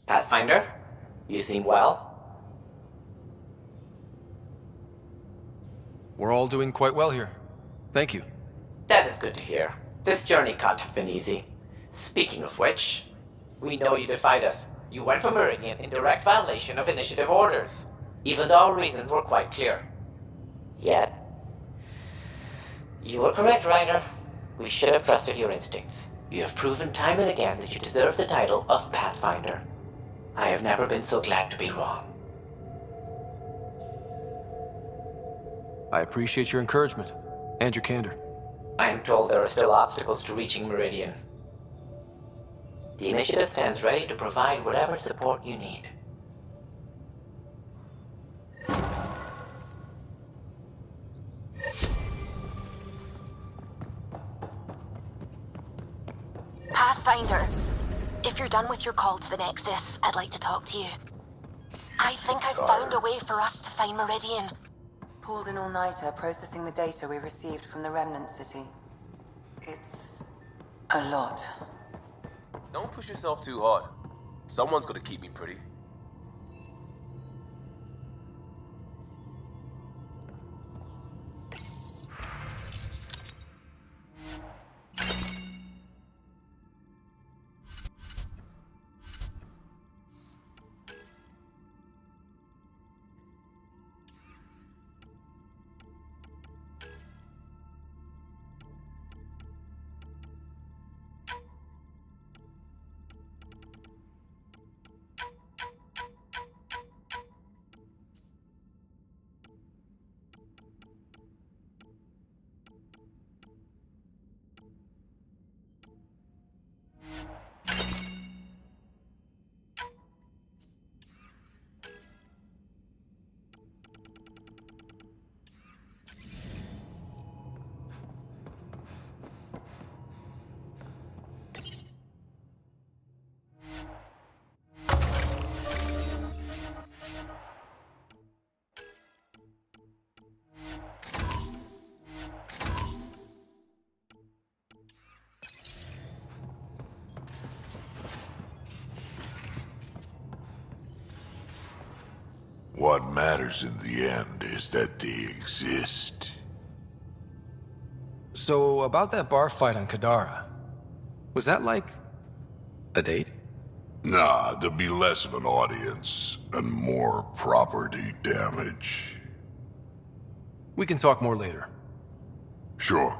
Pathfinder, you seem well. We're all doing quite well here. Thank you. That is good to hear. This journey can't have been easy. Speaking of which, we know you defied us. You went for Meridian in direct violation of initiative orders, even though our reasons were quite clear. Yet, you were correct, Ryder. We should have trusted your instincts. You have proven time and again that you deserve the title of Pathfinder. I have never been so glad to be wrong. I appreciate your encouragement and your candor. I am told there are still obstacles to reaching Meridian. The initiative stands ready to provide whatever support you need. Pathfinder, if you're done with your call to the Nexus, I'd like to talk to you. I think I've found a way for us to find Meridian. Pulled an all-nighter processing the data we received from the Remnant City. It's a lot. Don't push yourself too hard. Someone's gonna keep me pretty. What matters in the end is that they exist. So, about that bar fight on Kadara, was that like a date? Nah, there'll be less of an audience and more property damage. We can talk more later. Sure.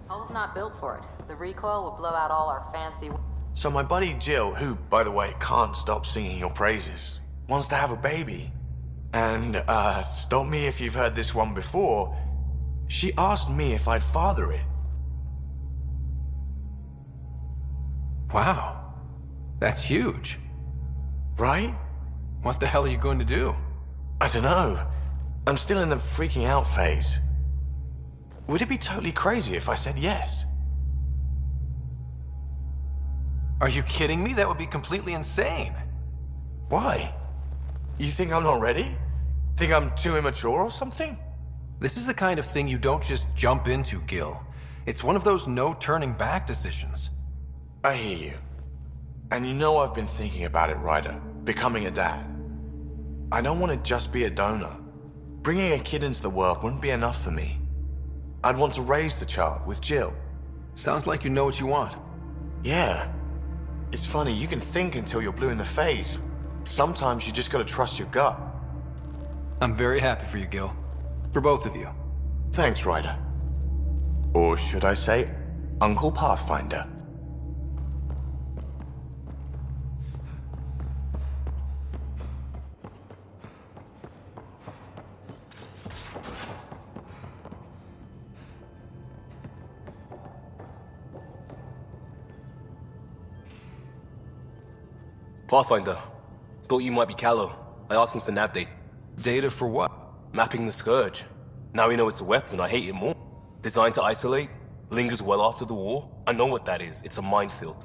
Hull's not built for it. The recoil will blow out all our fancy... So my buddy Jill, who, by the way, can't stop singing your praises, wants to have a baby. And, stop me if you've heard this one before, she asked me if I'd father it. Wow. That's huge. Right? What the hell are you going to do? I don't know. I'm still in the freaking out phase. Would it be totally crazy if I said yes? Are you kidding me? That would be completely insane. Why? You think I'm not ready? Think I'm too immature or something? This is the kind of thing you don't just jump into, Gil. It's one of those no-turning-back decisions. I hear you. And you know I've been thinking about it, Ryder. Becoming a dad. I don't want to just be a donor. Bringing a kid into the world wouldn't be enough for me. I'd want to raise the child with Jill. Sounds like you know what you want. Yeah. It's funny, you can think until you're blue in the face. Sometimes you just gotta trust your gut. I'm very happy for you, Gil. For both of you. Thanks, Ryder. Or should I say, Uncle Pathfinder. Pathfinder. Thought you might be Callow. I asked him for nav data. Data for what? Mapping the Scourge. Now we know it's a weapon, I hate it more. Designed to isolate, lingers well after the war. I know what that is. It's a minefield.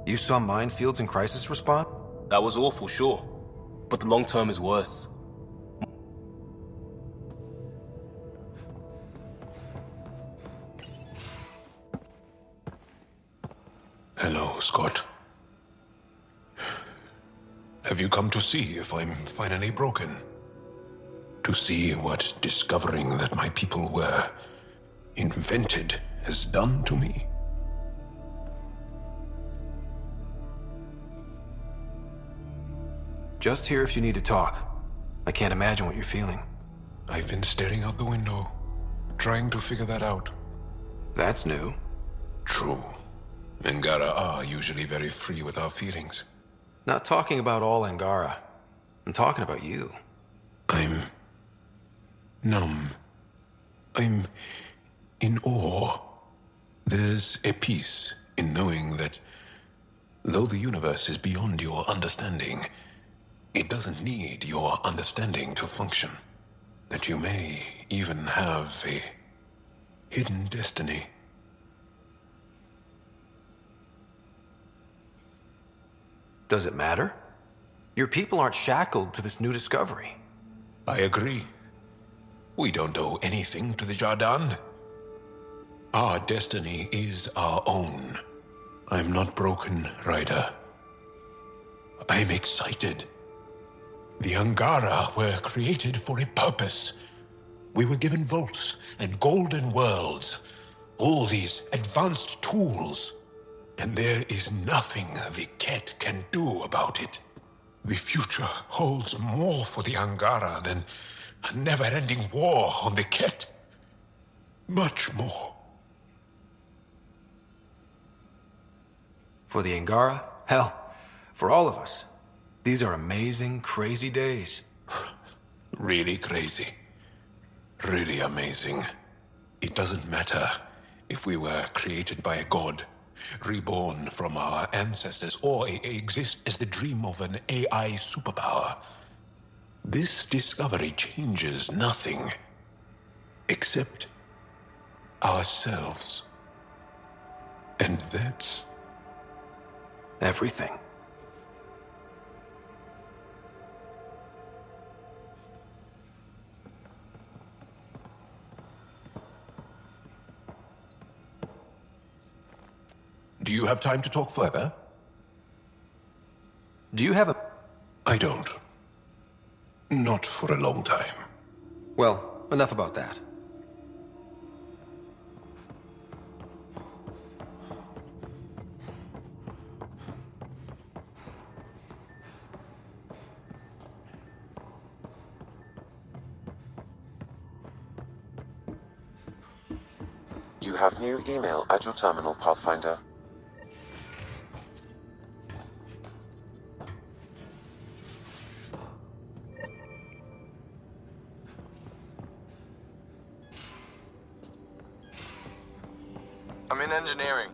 You saw minefields in crisis response? That was awful, sure. But the long term is worse. Hello, Scott. Have you come to see if I'm finally broken? To see what discovering that my people were invented has done to me? Just here if you need to talk. I can't imagine what you're feeling. I've been staring out the window, trying to figure that out. That's new. True. Angara are usually very free with our feelings. Not talking about all Angara. I'm talking about you. I'm numb. I'm in awe. There's a peace in knowing that though the universe is beyond your understanding, it doesn't need your understanding to function. That you may even have a hidden destiny. Does it matter? Your people aren't shackled to this new discovery. I agree. We don't owe anything to the Jardin. Our destiny is our own. I'm not broken, Ryder. I'm excited. The Angara were created for a purpose. We were given vaults and golden worlds. All these advanced tools. And there is nothing the Ket can do about it. The future holds more for the Angara than a never-ending war on the Ket. Much more. For the Angara? Hell, for all of us. These are amazing, crazy days. Really crazy. Really amazing. It doesn't matter if we were created by a god, reborn from our ancestors, or exist as the dream of an AI superpower. This discovery changes nothing except ourselves. And that's everything. Do you have time to talk further? Do you have a... I don't. Not for a long time. Well, enough about that. You have new email at your terminal, Pathfinder. I'm in engineering.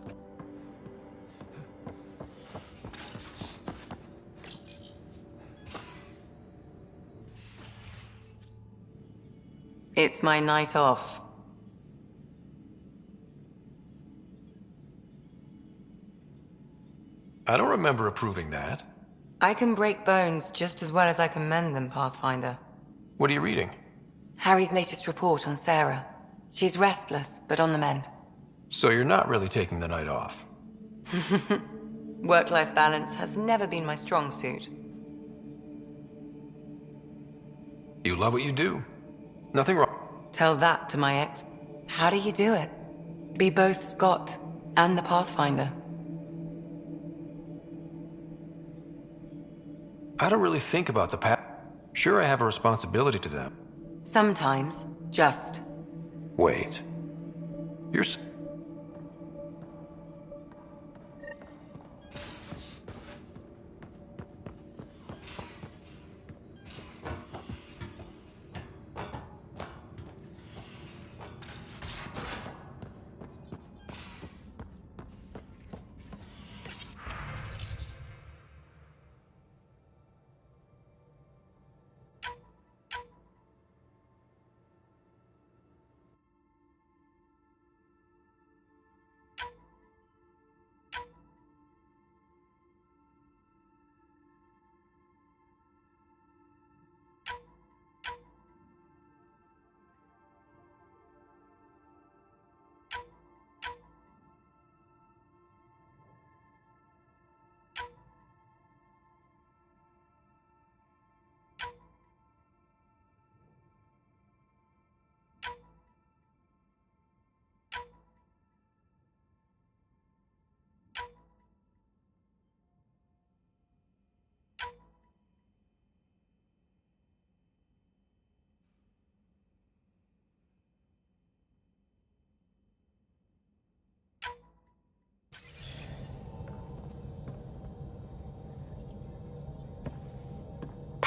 It's my night off. I don't remember approving that. I can break bones just as well as I can mend them, Pathfinder. What are you reading? Harry's latest report on Sarah. She's restless, but on the mend. So you're not really taking the night off. Work-life balance has never been my strong suit. You love what you do. Nothing wrong. Tell that to my ex. How do you do it? Be both Scott and the Pathfinder. I don't really think about the past. Sure, I have a responsibility to them. Sometimes, just. Wait. You're...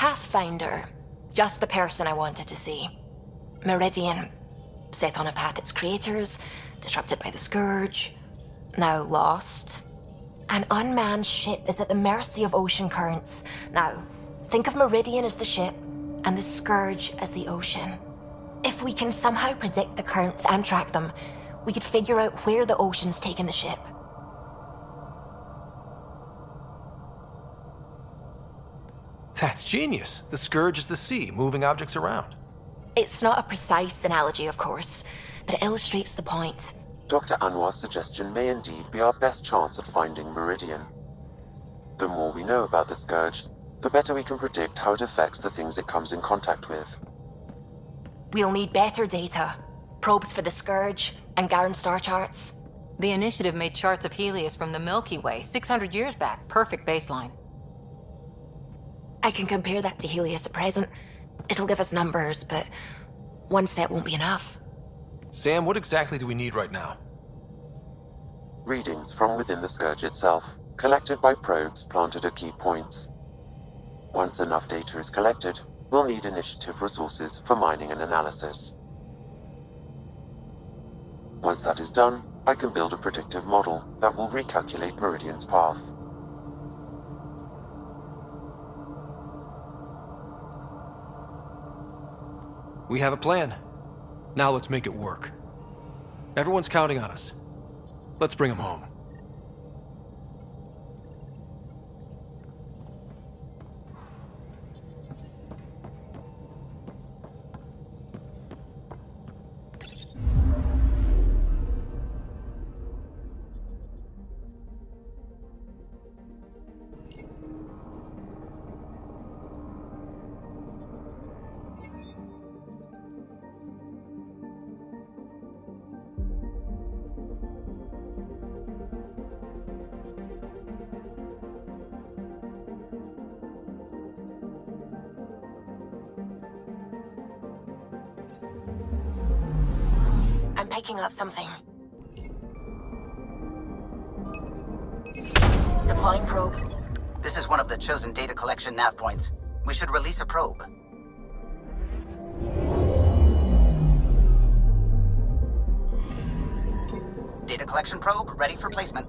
Pathfinder. Just the person I wanted to see. Meridian. Set on a path its creators, disrupted by the Scourge. Now lost. An unmanned ship is at the mercy of ocean currents. Now, think of Meridian as the ship, and the Scourge as the ocean. If we can somehow predict the currents and track them, we could figure out where the ocean's taken the ship. That's genius. The Scourge is the sea, moving objects around. It's not a precise analogy, of course, but it illustrates the point. Dr. Anwar's suggestion may indeed be our best chance at finding Meridian. The more we know about the Scourge, the better we can predict how it affects the things it comes in contact with. We'll need better data. Probes for the Scourge, and Garen star charts. The Initiative made charts of Helios from the Milky Way 600 years back. Perfect baseline. I can compare that to Helios at present. It'll give us numbers, but one set won't be enough. Sam, what exactly do we need right now? Readings from within the Scourge itself, collected by probes planted at key points. Once enough data is collected, we'll need Initiative resources for mining and analysis. Once that is done, I can build a predictive model that will recalculate Meridian's path. We have a plan. Now let's make it work. Everyone's counting on us. Let's bring them home. I'm picking up something. Deploying probe. This is one of the chosen data collection nav points. We should release a probe. Data collection probe ready for placement.